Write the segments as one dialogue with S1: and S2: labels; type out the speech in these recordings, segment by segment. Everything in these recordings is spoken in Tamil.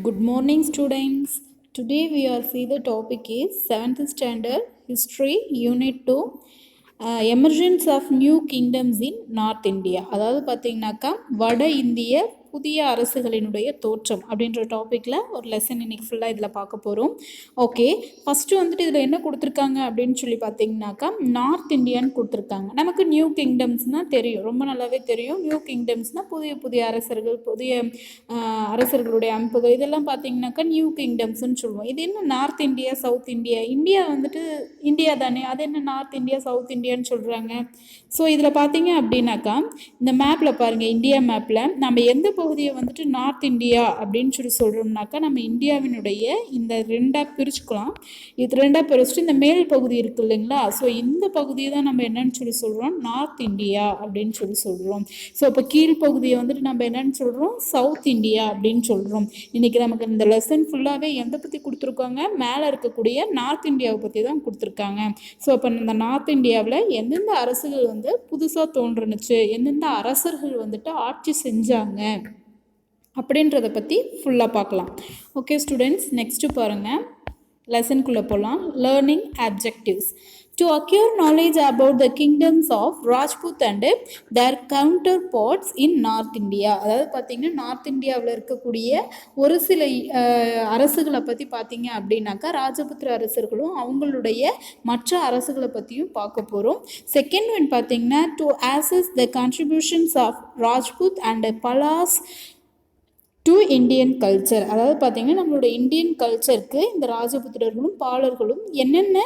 S1: Good morning, students. Today we are see the topic is 7th standard history unit 2 emergence of new kingdoms in North India. அதாவது பார்த்தீங்கன்னாக்கா வட இந்திய புதிய அரசுகளினுடைய தோற்றம் அப்படின்ற டாப்பிக்கில் ஒரு லெசன் இன்னைக்கு ஃபுல்லாக இதில் பார்க்க போகிறோம். ஓகே, ஃபஸ்ட்டு வந்துட்டு இதில் என்ன கொடுத்துருக்காங்க அப்படின்னு சொல்லி பார்த்தீங்கன்னாக்கா நார்த் இந்தியான்னு கொடுத்துருக்காங்க. நமக்கு நியூ கிங்டம்ஸ்னால் தெரியும், ரொம்ப நல்லாவே தெரியும். நியூ கிங்டம்ஸ்னால் புதிய புதிய அரசர்கள், புதிய அரசர்களுடைய அமைப்புகள், இதெல்லாம் பார்த்தீங்கன்னாக்கா நியூ கிங்டம்ஸ்ன்னு சொல்லுவோம். இது என்ன north India, south India? India வந்துட்டு இந்தியா தானே, அது என்ன நார்த் இந்தியா, சவுத் இந்தியான்னு சொல்கிறாங்க? ஸோ இதில் பார்த்தீங்க அப்படின்னாக்கா இந்த மேப்பில் பாருங்கள், இந்தியா மேப்பில் நம்ம எந்த பகுதியை வந்துட்டு நார்த் இந்தியா அப்படின்னு சொல்லி சொல்கிறோம்னாக்கா நம்ம இந்தியாவினுடைய இந்த ரெண்டாக பிரிச்சுக்கலாம். இது ரெண்டாக பிரிச்சுட்டு இந்த மேல் பகுதி இருக்குது இல்லைங்களா, ஸோ இந்த பகுதியை தான் நம்ம என்னன்னு சொல்லி சொல்கிறோம், நார்த் இந்தியா அப்படின்னு சொல்லி சொல்கிறோம். ஸோ இப்போ கீழ்ப்பகுதியை வந்துட்டு நம்ம என்னன்னு சொல்கிறோம், சவுத் இந்தியா அப்படின்னு சொல்கிறோம். இன்றைக்கி நமக்கு இந்த லெசன் ஃபுல்லாகவே எதை பற்றி கொடுத்துருக்காங்க, மேலே இருக்கக்கூடிய நார்த் இந்தியாவை பற்றி தான் கொடுத்துருக்காங்க. ஸோ இப்போ இந்த நார்த் இந்தியாவில் எந்தெந்த அரசுகள் வந்து புதுசாக தோன்றுனுச்சு, எந்தெந்த அரசர்கள் வந்துட்டு ஆட்சி செஞ்சாங்க அப்படின்றத பற்றி ஃபுல்லாக பார்க்கலாம். ஓகே ஸ்டூடெண்ட்ஸ், நெக்ஸ்ட்டு பாருங்கள், லெசனுக்குள்ளே போகலாம். Learning objectives. To acquire knowledge about the kingdoms of Rajput and their counterparts in North India. அதாவது பார்த்தீங்கன்னா நார்த் இந்தியாவில் இருக்கக்கூடிய ஒரு சில அரசுகளை பற்றி பார்த்தீங்க அப்படின்னாக்கா ராஜபுத்திர அரசர்களும் அவங்களுடைய மற்ற அரசுகளை பற்றியும் பார்க்க போகிறோம். செகண்ட் ஒன் பார்த்தீங்கன்னா to assess the contributions of Rajput and Palas to Indian culture. அதாவது பார்த்திங்கன்னா நம்மளோட இந்தியன் கல்ச்சருக்கு இந்த ராஜபுத்திரர்களும் பாலர்களும் என்னென்ன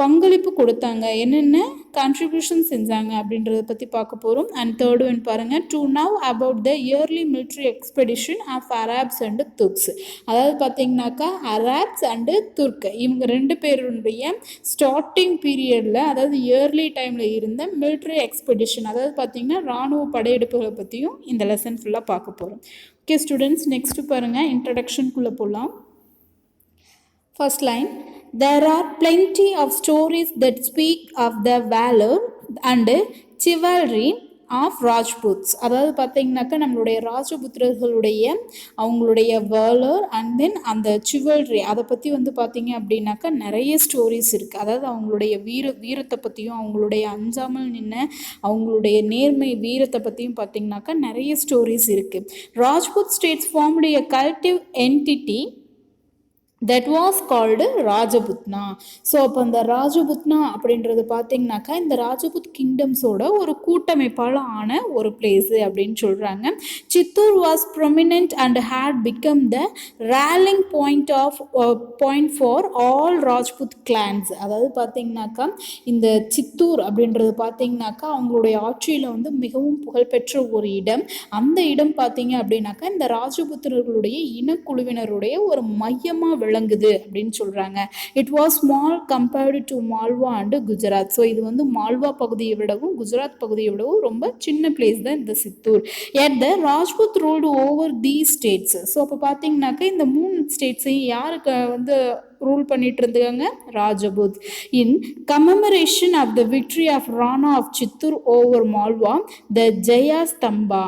S1: பங்களிப்பு கொடுத்தாங்க, என்னென்ன கான்ட்ரிபியூஷன் செஞ்சாங்க அப்படின்றத பற்றி பார்க்க போகிறோம். அண்ட் தேர்ட் ஒன் பாருங்கள், to know about the early military expedition of Arabs and Turks. அதாவது பார்த்திங்கனாக்கா அராப்ஸ் அண்டு துர்க் இவங்க ரெண்டு பேருடைய ஸ்டார்டிங் பீரியடில், அதாவது இயர்லி டைமில் இருந்த மிலிட்ரி எக்ஸ்பெடிஷன், அதாவது பார்த்திங்கன்னா இராணுவ படையெடுப்புகளை பற்றியும் இந்த லெசன் ஃபுல்லாக பார்க்க போகிறோம். ஓகே ஸ்டூடெண்ட்ஸ், நெக்ஸ்ட்டு பாருங்கள், இன்ட்ரடக்ஷனுக்குள்ளே போகலாம். First line, there are plenty of stories that speak of the valor and chivalry of Rajputs. அதாவது பார்த்தீங்கன்னாக்கா நம்மளுடைய ராஜபுத்திரர்களுடைய அவங்களுடைய வேலர் அண்ட் தென் அந்த சிவல்ரி அதை பற்றி வந்து பார்த்தீங்க அப்படின்னாக்கா நிறைய ஸ்டோரிஸ் இருக்குது. அதாவது அவங்களுடைய வீரத்தை பற்றியும் அவங்களுடைய அஞ்சாமல் நின்ன அவங்களுடைய நேர்மை வீரத்தை பற்றியும் பார்த்தீங்கன்னாக்கா நிறைய ஸ்டோரிஸ் இருக்குது. Rajput states formed a collective entity that was called Rajputana. So அப்போ அந்த ராஜபுத்னா அப்படின்றது பார்த்தீங்கன்னாக்கா இந்த ராஜபுத் கிங்டம்ஸோட ஒரு கூட்டமைப்பால் ஆன ஒரு பிளேஸு அப்படின்னு சொல்கிறாங்க. Chittor was prominent and had become the rallying point for all Rajput clans. அதாவது பார்த்தீங்கன்னாக்கா இந்த சித்தூர் அப்படின்றது பார்த்தீங்கன்னாக்கா அவங்களுடைய ஆட்சியில் வந்து மிகவும் புகழ்பெற்ற ஒரு இடம். அந்த இடம் பார்த்தீங்க அப்படின்னாக்கா இந்த ராஜபுத்திரர்களுடைய இனக்குழுவினருடைய ஒரு மையமாக விளங்குது அப்படின்னு சொல்றாங்க. It was small compared to Malwa and Gujarat. So இது வந்து மால்வா பகுதியை விடவும் குஜராத் பகுதியை விடவும் ரொம்ப சின்ன பிளேஸ் தான் இந்த Chittor. Yet the Rajput ruled over these states. So அப்போ பார்த்தீங்கன்னாக்கா இந்த 3 ஸ்டேட்ஸையும் யாருக்கு வந்து ரூல் பண்ணிட்டு இருந்தாங்க, Rajput. In commemoration of the victory of Rana of Chittor over Malwa, the Jayastambha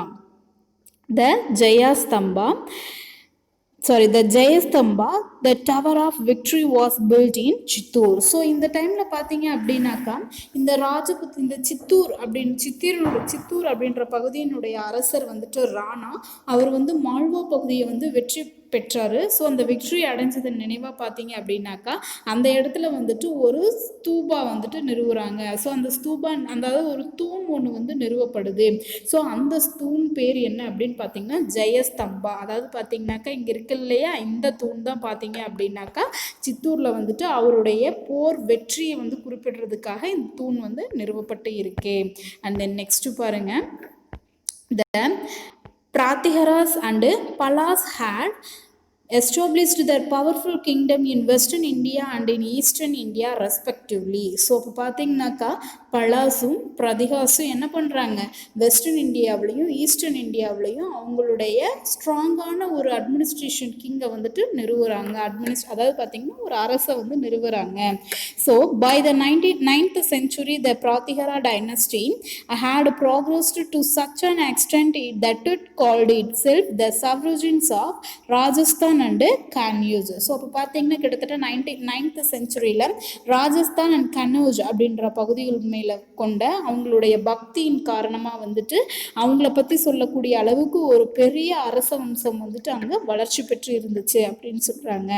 S1: the tower of victory was built in Chittor. So இந்த டைமில் பார்த்தீங்க அப்படின்னாக்கா இந்த ராஜபுத் இந்த சித்தூர் அப்படின்ற பகுதியினுடைய அரசர் வந்துட்டு ராணா, அவர் வந்து மால்வா பகுதியை வந்து வெற்றி பெற்றார். ஸோ அந்த விக்டரி அடைஞ்சதன் நினைவாக பார்த்தீங்க அப்படின்னாக்கா அந்த இடத்துல வந்துட்டு ஒரு ஸ்தூபா வந்துட்டு நிறுவுறாங்க. ஸோ அந்த ஸ்தூபா அதாவது ஒரு தூண் ஒன்று வந்து நிறுவப்படுது. ஸோ அந்த தூண் பேர் என்ன அப்படின்னு பார்த்தீங்கன்னா ஜெயஸ்தம்பா. அதாவது பார்த்தீங்கன்னாக்கா இங்கே இருக்கு இல்லையா, இந்த தூண் தான் பார்த்தீங்க அப்படின்னாக்கா சித்தூரில் வந்துட்டு அவருடைய போர் வெற்றியை வந்து குறிப்பிடுறதுக்காக இந்த தூண் வந்து நிறுவப்பட்டு இருக்கு. அண்ட் தென் நெக்ஸ்ட்டு பாருங்கள், த Pratiharas and Palas had established their powerful kingdom in Western India and in Eastern India respectively. So இப்போ பார்த்தீங்கன்னாக்கா பலாஸும் பிரதிகாஸும் என்ன பண்ணுறாங்க, வெஸ்டர்ன் இந்தியாவிலையும் ஈஸ்டர்ன் இந்தியாவிலையும் அவங்களுடைய ஸ்ட்ராங்கான ஒரு அட்மினிஸ்ட்ரேஷன் கிங்கை வந்துட்டு நிறுவுறாங்க. அதாவது பார்த்தீங்கன்னா ஒரு அரசை வந்து நிறுவுறாங்க. So by the 9th century the Pratihara dynasty had progressed to such an extent that it called itself the sovereigns of Rajasthan and Kannauj. So அப்போ பார்த்தீங்கன்னா கிட்டத்தட்ட 9th செஞ்சுரியில் ராஜஸ்தான் அண்ட் கனௌஜ் அப்படின்ற பகுதிகள் மேலே கொண்ட அவங்களுடைய பக்தியின் காரணமாக வந்துட்டு அவங்கள பற்றி சொல்லக்கூடிய அளவுக்கு ஒரு பெரிய அரச வம்சம் வந்துட்டு அங்கே வளர்ச்சி பெற்று இருந்துச்சு அப்படின்னு சொல்கிறாங்க.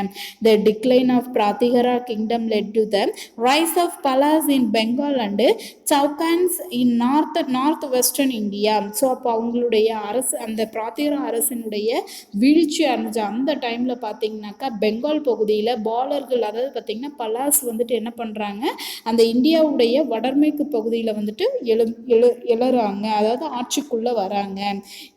S1: The decline of Pratihara kingdom led to the rise of Palas in Bengal and Chauhans in north western India. So அப்போ அவங்களுடைய அரசு அந்த பிராத்திகரா அரசினுடைய வீழ்ச்சி அடைஞ்ச அந்த டைமில் பார்த்தீங்கன்னாக்கா பெங்கால் பகுதியில் பாலர்கள், அதாவது பார்த்தீங்கன்னா பலாஸ் வந்துட்டு என்ன பண்ணுறாங்க, அந்த இந்தியாவுடைய வடமேற்கு பகுதியில் வந்துட்டு எழுறாங்க, அதாவது ஆட்சிக்குள்ளே வராங்க.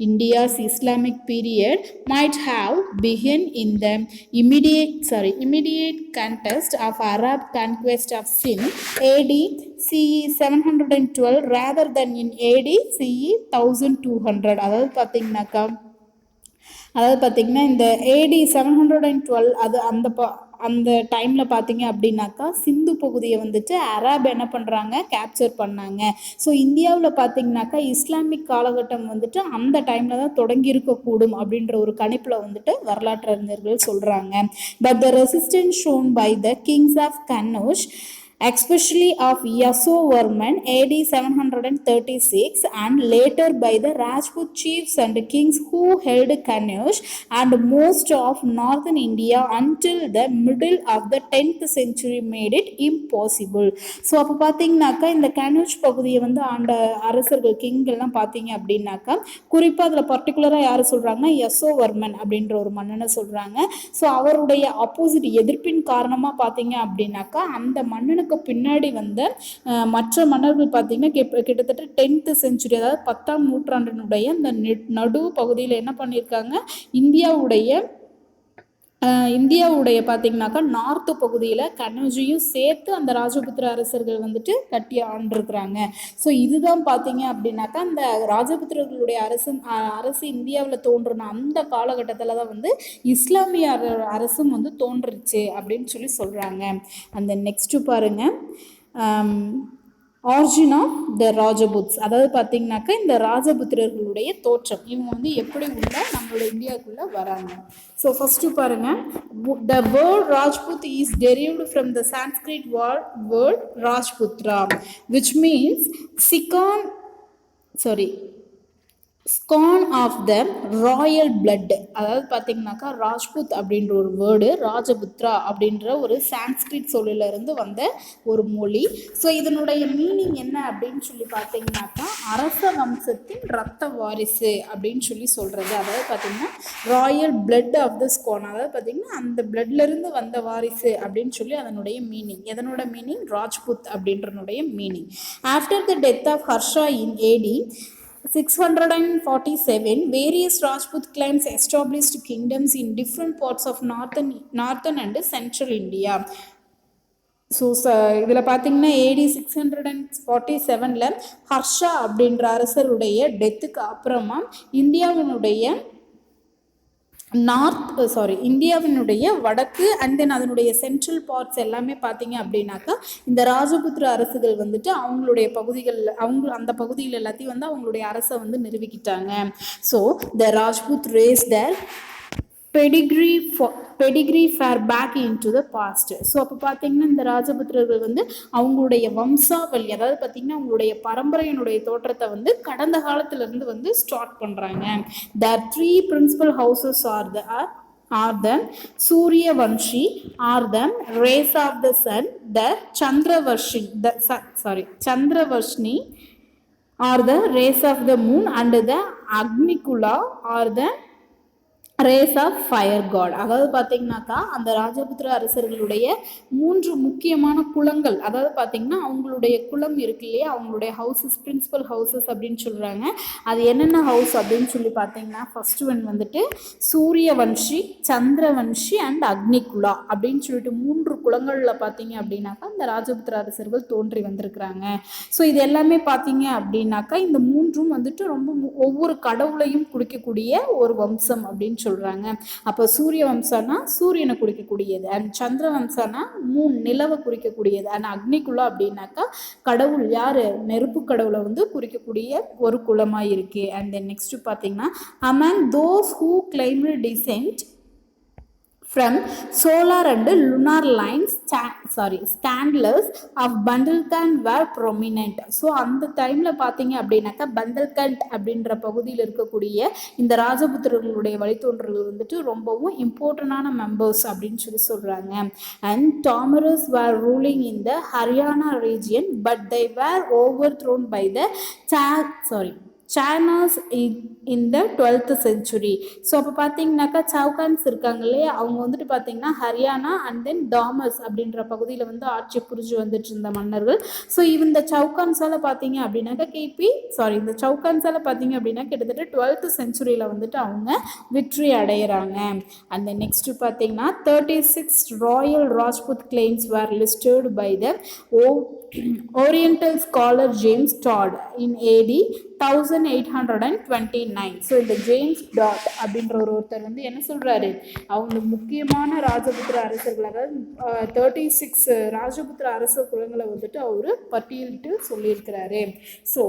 S1: India's Islamic period might have begun in the immediate context of Arab conquest of Sindh AD CE 712 rather than in AD CE 1200. அதாவது பார்த்தீங்கன்னா இந்த ஏடி 712 அது அந்த டைமில் பார்த்தீங்க அப்படின்னாக்கா சிந்து பகுதியை வந்துட்டு அரேப் என்ன பண்ணுறாங்க, கேப்சர் பண்ணாங்க. ஸோ இந்தியாவில் பார்த்தீங்கன்னாக்கா இஸ்லாமிக் காலகட்டம் வந்துட்டு அந்த டைமில் தான் தொடங்கி இருக்கக்கூடும் அப்படின்ற ஒரு கணிப்பில் வந்துட்டு வரலாற்று அறிஞர்கள் சொல்கிறாங்க. But the resistance shown by the kings of Kannauj, especially of Yasovarman AD 736 and later by the Rajput chiefs and kings who held Kannauj and most of northern India until the middle of the 10th century made it impossible. So அப்போ பார்த்தீங்கன்னாக்கா இந்த கன்னௌஜ் பகுதியை வந்து ஆண்ட அரசர்கள் கிங்கெல்லாம் பார்த்தீங்க அப்படின்னாக்கா குறிப்பாக அதில் பர்டிகுலராக யார் சொல்கிறாங்கன்னா யசோவர்மன் அப்படின்ற ஒரு மன்னனை சொல்கிறாங்க. ஸோ அவருடைய ஆப்போசிட் எதிர்ப்பின் காரணமாக பார்த்தீங்க அப்படின்னாக்கா அந்த மன்னனுக்கு பின்னாடி வந்த மற்ற மன்னர்கள் பார்த்தீங்கன்னா கிட்டத்தட்ட 10th செஞ்சுரி, அதாவது 10ஆம் நூற்றாண்டினுடைய அந்த நடு பகுதியில் என்ன பண்ணியிருக்காங்க, இந்தியாவுடைய பார்த்தீங்கன்னாக்கா நார்த்து பகுதியில் கன்னௌஜையும் சேர்த்து அந்த ராஜபுத்திர அரசர்கள் வந்துட்டு கட்டி ஆண்டிருக்கிறாங்க. ஸோ இதுதான் பார்த்தீங்க அப்படின்னாக்கா அந்த ராஜபுத்திரர்களுடைய அரசு இந்தியாவில் தோன்றின அந்த காலகட்டத்தில் தான் வந்து இஸ்லாமிய அரசும் வந்து தோன்றுச்சு அப்படின்னு சொல்லி சொல்கிறாங்க. அந்த நெக்ஸ்ட்டு பாருங்கள், ஆரிஜின் ஆஃப் த ராஜபுத்ஸ், அதாவது பார்த்தீங்கன்னாக்கா இந்த ராஜபுத்திரர்களுடைய தோற்றம், இவங்க வந்து எப்படி உள்ள நம்மளோட இந்தியாவுக்குள்ளே வராங்க. ஸோ ஃபஸ்ட்டு பாருங்கள், the word Rajput is derived from the Sanskrit word Rajputra which means scion of the royal blood. அதாவது பார்த்தீங்கன்னாக்கா ராஜ்புத் அப்படின்ற ஒரு வேர்டு ராஜபுத்ரா அப்படின்ற ஒரு சான்ஸ்கிரிட் சொல்லிலிருந்து வந்த ஒரு மொழி. ஸோ இதனுடைய மீனிங் என்ன அப்படின்னு சொல்லி பார்த்தீங்கன்னாக்கா அரச வம்சத்தின் இரத்த வாரிசு அப்படின்னு சொல்லி சொல்கிறது. அதாவது பார்த்தீங்கன்னா royal blood of the scion, அதாவது பார்த்தீங்கன்னா அந்த பிளட்லேருந்து வந்த வாரிசு அப்படின்னு சொல்லி அதனுடைய மீனிங். எதனோட மீனிங்? ராஜ்புத் அப்படின்றனுடைய meaning. After the death of Harsha in AD 647, various Rajput clans established kingdoms in different parts of northern and central India. So இதில் பார்த்தீங்கன்னா ஏடி 647 ஹர்ஷா அப்படின்ற அரசருடைய டெத்துக்கு அப்புறமா இந்தியாவினுடைய வடக்கு அண்ட் தென் அதனுடைய சென்ட்ரல் பார்ட்ஸ் எல்லாமே பார்த்தீங்க அப்படின்னாக்கா இந்த ராஜபுத்திர அரசுகள் வந்துட்டு அவங்களுடைய அந்த பகுதிகள் எல்லாத்தையும் வந்து அவங்களுடைய அரசை வந்து நிறுவிக்கிட்டாங்க. So the Rajput race their pedigree far back into the past. So அப்போ பார்த்தீங்கன்னா இந்த ராஜபுத்திரர்கள் வந்து அவங்களுடைய வம்சாவளி, அதாவது பார்த்தீங்கன்னா அவங்களுடைய பரம்பரையினுடைய தோற்றத்தை வந்து கடந்த காலத்திலிருந்து வந்து ஸ்டார்ட் பண்ணுறாங்க. The three principal houses are the Suryavanshi, are the race of the sun, the Chandravarshini are the race of the moon, and the Agnikula are the race of fire god. அதாவது பார்த்தீங்கன்னாக்கா அந்த ராஜபுத்திர அரசர்களுடைய 3 முக்கியமான குலங்கள், அதாவது பார்த்தீங்கன்னா அவங்களுடைய குலம் இருக்கு இல்லையா, அவங்களுடைய ஹவுசஸ், பிரின்சிபல் ஹவுசஸ் அப்படின்னு சொல்கிறாங்க. அது என்னென்ன ஹவுஸ் அப்படின்னு சொல்லி பார்த்தீங்கன்னா ஃபர்ஸ்ட் ஒன் வந்துட்டு சூரியவன்ஷி, சந்திரவன்ஷி அண்ட் அக்னிகுலா அப்படின்னு சொல்லிட்டு 3 குலங்களில் பார்த்தீங்க அப்படின்னாக்கா இந்த ராஜபுத்திர அரசர்கள் தோன்றி வந்திருக்கிறாங்க. ஸோ இது எல்லாமே பார்த்தீங்க அப்படின்னாக்கா இந்த 3ம் வந்துட்டு ரொம்ப ஒவ்வொரு கடவுளையும் குறிக்கக்கூடிய ஒரு வம்சம் அப்படின்னு சொல்றாங்க. அப்போ சூரிய வம்சம்னா சூரியனை குறிக்கக்கூடியது, அண்ட் சந்திர வம்சம்னா நிலவை குறிக்கக்கூடியது, அண்ட் அக்னிகுலா அப்படின்னாக்கா கடவுள் யாரு, நெருப்பு கடவுளை வந்து குறிக்கக்கூடிய ஒரு குலமா இருக்கு. அண்ட் தென் நெக்ஸ்ட் பார்த்தீங்கன்னா among those who claimed descent from solar and lunar lines scandals of Bundelkhand were prominent. So அந்த டைமில் பார்த்தீங்க அப்படின்னாக்கா பந்தல்கண்ட் அப்படின்ற பகுதியில் இருக்கக்கூடிய இந்த ராஜபுத்திரர்களுடைய வழித்தோன்றல்கள் வந்துட்டு ரொம்பவும் இம்பார்ட்டண்டான மெம்பர்ஸ் அப்படின்னு சொல்கிறாங்க. And Tomaras were ruling in the Haryana region but they were overthrown by the Chanas in the 12th century. So அப்போ பார்த்தீங்கன்னாக்கா சவுகான்ஸ் இருக்காங்க இல்லையா, அவங்க வந்துட்டு பார்த்தீங்கன்னா ஹரியானா அண்ட் தென் டாமஸ் அப்படின்ற பகுதியில் வந்து ஆட்சி புரிஞ்சு வந்துட்டு இருந்த மன்னர்கள். ஸோ இந்த சவுகான்ஸால் பார்த்தீங்க அப்படின்னாக்கா இந்த சவுகான்ஸால் பார்த்தீங்க அப்படின்னா கிட்டத்தட்ட 12th செஞ்சுரியில் வந்துட்டு அவங்க விக்ட்ரி அடைகிறாங்க. அண்ட் தென் நெக்ஸ்ட் பார்த்தீங்கன்னா 36 royal Rajput clans were listed by the oriental scholar James Tod in AD 1829. So இந்த ஜேம்ஸ் டாட் அப்படின்ற ஒருத்தர் வந்து என்ன சொல்கிறாரு, அவங்க முக்கியமான ராஜபுத்திர அரசர்களாக 36 ராஜபுத்திர அரச குலங்களை வந்துட்டு அவர் பட்டியலிட்டு சொல்லியிருக்கிறாரு. So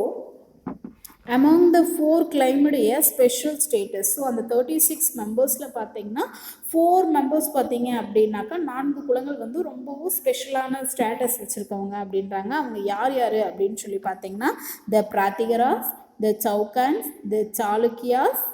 S1: among the 4 claimed a special status. So அந்த 36 மெம்பர்ஸில் பார்த்தீங்கன்னா 4 மெம்பர்ஸ் பார்த்தீங்க அப்படின்னாக்கா 4 குலங்கள் வந்து ரொம்பவும் ஸ்பெஷலான ஸ்டேட்டஸ் வச்சுருக்கவங்க அப்படின்றாங்க. அவங்க யார் யார் அப்படின்னு சொல்லி பார்த்தீங்கன்னா the Pratiharas, the Chauhans, the Chalukyas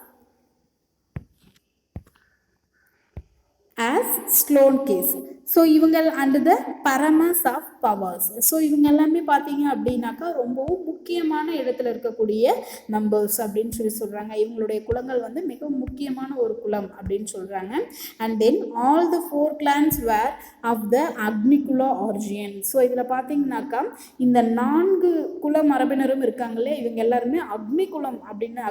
S1: as Solankis. So இவங்க and the Paramaras of Pawars. So இவங்க எல்லாமே பார்த்தீங்க அப்படின்னாக்கா ரொம்பவும் முக்கியமான இடத்துல இருக்கக்கூடிய மெம்பர்ஸ் அப்படின்னு சொல்கிறாங்க. இவங்களுடைய குலங்கள் வந்து மிகவும் முக்கியமான ஒரு குலம் அப்படின்னு சொல்கிறாங்க. And then all the 4 clans were of the Agnikula origin. So இதில் பார்த்தீங்கன்னாக்கா இந்த 4 குல மரபினரும் இருக்காங்களே, இவங்க எல்லாருமே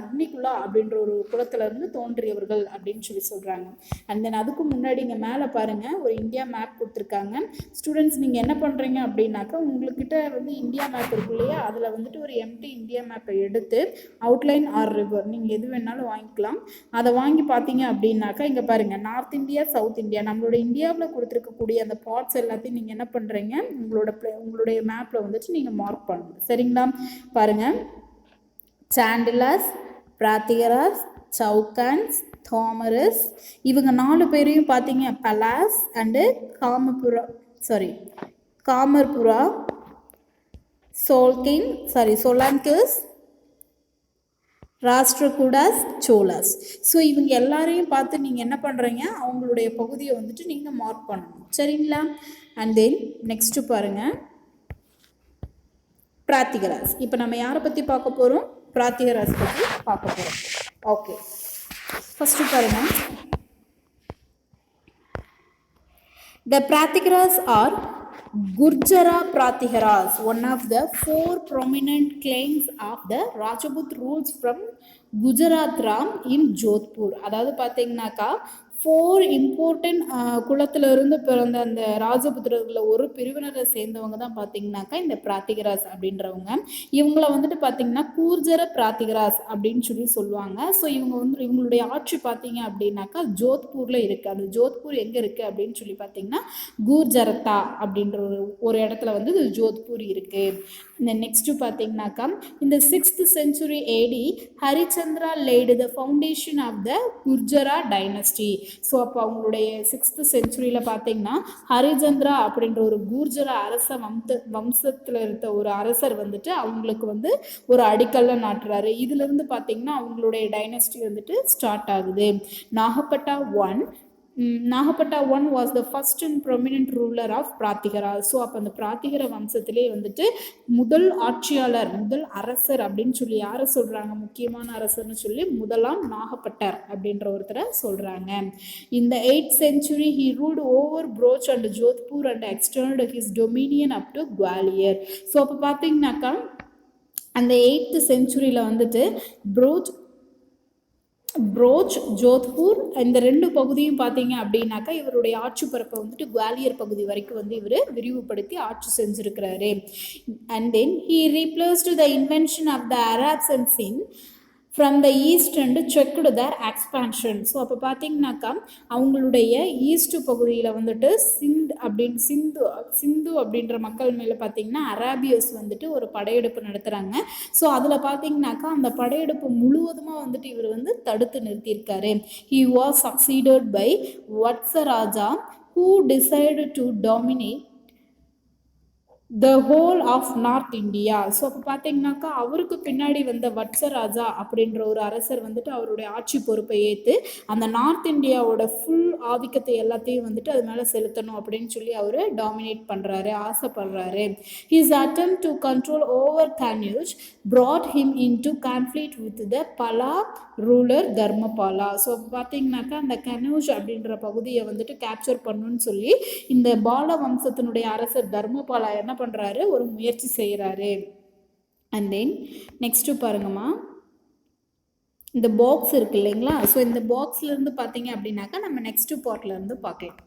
S1: அக்னிகுலா அப்படின்ற ஒரு குலத்திலிருந்து தோன்றியவர்கள் அப்படின்னு சொல்கிறாங்க. அண்ட் தென் அதுக்கு முன்னாடி இங்கே மேலே பாருங்கள் ஒரு இந்தியா மேப் கொடுத்துருக்காங்க. ஸ்டூடெண்ட்ஸ் நீங்கள் என்ன பண்ணுறீங்க அப்படின்னாக்கா உங்கள்கிட்ட வந்து இந்தியா மேப் இருக்கு இல்லையா, அதில் வந்துட்டு ஒரு எம்டி இந்தியா மேப்பை எடுத்து அவுட்லைன் ஆர் ரிவர் நீங்கள் எது வேணாலும் வாங்கிக்கலாம். அதை வாங்கி பார்த்தீங்க அப்படின்னாக்கா இங்கே பாருங்கள் நார்த் இந்தியா, சவுத் இந்தியா, நம்மளோட இந்தியாவில் கொடுத்துருக்கக்கூடிய அந்த பார்ட்ஸ் எல்லாத்தையும் நீங்கள் என்ன பண்ணுறீங்க உங்களுடைய மேப்பில் வந்துட்டு நீங்கள் மார்க் பண்ணணும். சரிங்களா? பாருங்கள், சாண்டிலாஸ், பிராத்திகராஸ், சவுகான்ஸ், தாமரஸ், இவங்க 4 பேரையும் பார்த்தீங்க பலாஸ் அண்டு காமர்புரா, சோலான்கஸ், ராஷ்டிரகூடாஸ், சோலாஸ். ஸோ இவங்க எல்லாரையும் பார்த்து நீங்கள் என்ன பண்ணுறீங்க, அவங்களுடைய பகுதியை வந்துட்டு நீங்கள் மார்க் பண்ணணும். சரிங்களா? அண்ட் தென் நெக்ஸ்ட்டு பாருங்கள் பிராத்திகராஸ். இப்போ நம்ம யாரை பற்றி பார்க்க போகிறோம், பிராத்திகராஸ் பற்றி பார்க்க போகிறோம். ஓகே, ஃபஸ்ட்டு பாருங்கள், the Pratikaras are Gurjara Pratiharas, one of the 4 prominent claims of the Rajput rules from Gujarat Ram in Jodhpur. அதாவது பார்த்தீங்கன்னாக்கா 4 இம்பார்ட்டன்ட் குலத்திலிருந்து பிறந்த அந்த ராஜபுத்திரர்களில் ஒரு பிரிவினரை சேர்ந்தவங்க தான் பார்த்தீங்கன்னாக்கா இந்த பிராத்திகராஸ் அப்படின்றவங்க. இவங்கள வந்துட்டு பார்த்தீங்கன்னா கூர்ஜர பிராத்திகராஸ் அப்படின்னு சொல்லுவாங்க. ஸோ இவங்களுடைய ஆட்சி பார்த்தீங்க அப்படின்னாக்கா ஜோத்பூரில் இருக்குது. அந்த ஜோத்பூர் எங்கே இருக்குது அப்படின்னு சொல்லி பார்த்தீங்கன்னா கூர்ஜரத்தா அப்படின்ற ஒரு இடத்துல வந்து ஜோத்பூர் இருக்குது. இந்த நெக்ஸ்ட்டு பார்த்தீங்கன்னாக்கா இந்த 6th century AD Harichandra laid the foundation of the Gurjara dynasty. So அப்போ அவங்களுடைய 6th centuryல பார்த்தீங்கன்னா ஹரிச்சந்திரா அப்படின்ற ஒரு கூர்ஜர அரச வம்சத்தில் இருந்த ஒரு அரசர் வந்துட்டு அவங்களுக்கு வந்து ஒரு அடிக்கல்ல நாட்டுறாரு. இதிலிருந்து பார்த்தீங்கன்னா அவங்களுடைய டைனஸ்டி வந்துட்டு ஸ்டார்ட் ஆகுது. Nagabhata one was the first and prominent ruler of Pratihara. So அப்போ அந்த பிராத்திகர வம்சத்திலே வந்துட்டு முதல் ஆட்சியாளர், முதல் அரசர் அப்படின்னு சொல்லி யாரை சொல்கிறாங்க, முக்கியமான அரசர்னு சொல்லி முதலாம் நாகப்பட்டர் அப்படின்ற ஒருத்தரை சொல்கிறாங்க. இந்த 8th century he ruled over Broch and Jodhpur and extended his dominion up to Gwalior. So அப்போ பார்த்தீங்கன்னாக்கா அந்த 8th centuryல வந்துட்டு புரோச், ஜோத்பூர் இந்த 2 பகுதியும் பார்த்தீங்க அப்படின்னாக்கா இவருடைய ஆட்சி பரப்பை வந்துட்டு குவாலியர் பகுதி வரைக்கும் வந்து இவர் விரிவுபடுத்தி ஆட்சி செஞ்சுருக்கிறாரு. And then he replaced the invention of the Arabs and from the east and checked their expansion. So அப்போ பார்த்தீங்கன்னாக்கா அவங்களுடைய ஈஸ்ட் பகுதியில் வந்துட்டு சிந்து அப்படின்ற மக்கள் மேலே பார்த்தீங்கன்னா அராபியஸ் வந்துட்டு ஒரு படையெடுப்பு நடத்துகிறாங்க. ஸோ அதில் பார்த்தீங்கன்னாக்கா அந்த படையெடுப்பு முழுவதுமாக வந்துட்டு இவர் வந்து தடுத்து நிறுத்தியிருக்காரு. He was succeeded by Vatsaraja who decided to dominate the whole of north India. So அப்போ பார்த்தீங்கன்னாக்கா அவருக்கு பின்னாடி வந்த வத்சராஜா அப்படின்ற ஒரு அரசர் வந்துட்டு அவருடைய ஆட்சி பொறுப்பை ஏற்று அந்த நார்த் இந்தியாவோட ஃபுல் ஆதிக்கத்தை எல்லாத்தையும் வந்துட்டு அது மேலே செலுத்தணும் அப்படின்னு சொல்லி அவர் டாமினேட் பண்ணுறாரு, ஆசைப்படுறாரு. His attempt to control over Kannauj brought him into conflict with the Pala ruler Dharmapala. So பார்த்தீங்கன்னாக்கா அந்த கனூஜ் அப்படின்ற பகுதியை வந்துட்டு கேப்சர் பண்ணணும்னு சொல்லி இந்த பால வம்சத்தினுடைய அரசர் தர்மபாலா என்ன பண்ணுறாரு, ஒரு முயற்சி செய்கிறாரு. அண்ட் தென் நெக்ஸ்ட்டு பாருங்கம்மா, இந்த பாக்ஸ் இருக்கு இல்லைங்களா. ஸோ இந்த பாக்ஸ்லேருந்து பார்த்தீங்க அப்படின்னாக்கா நம்ம நெக்ஸ்ட்டு பார்ட்லேருந்து பார்க்கலாம்.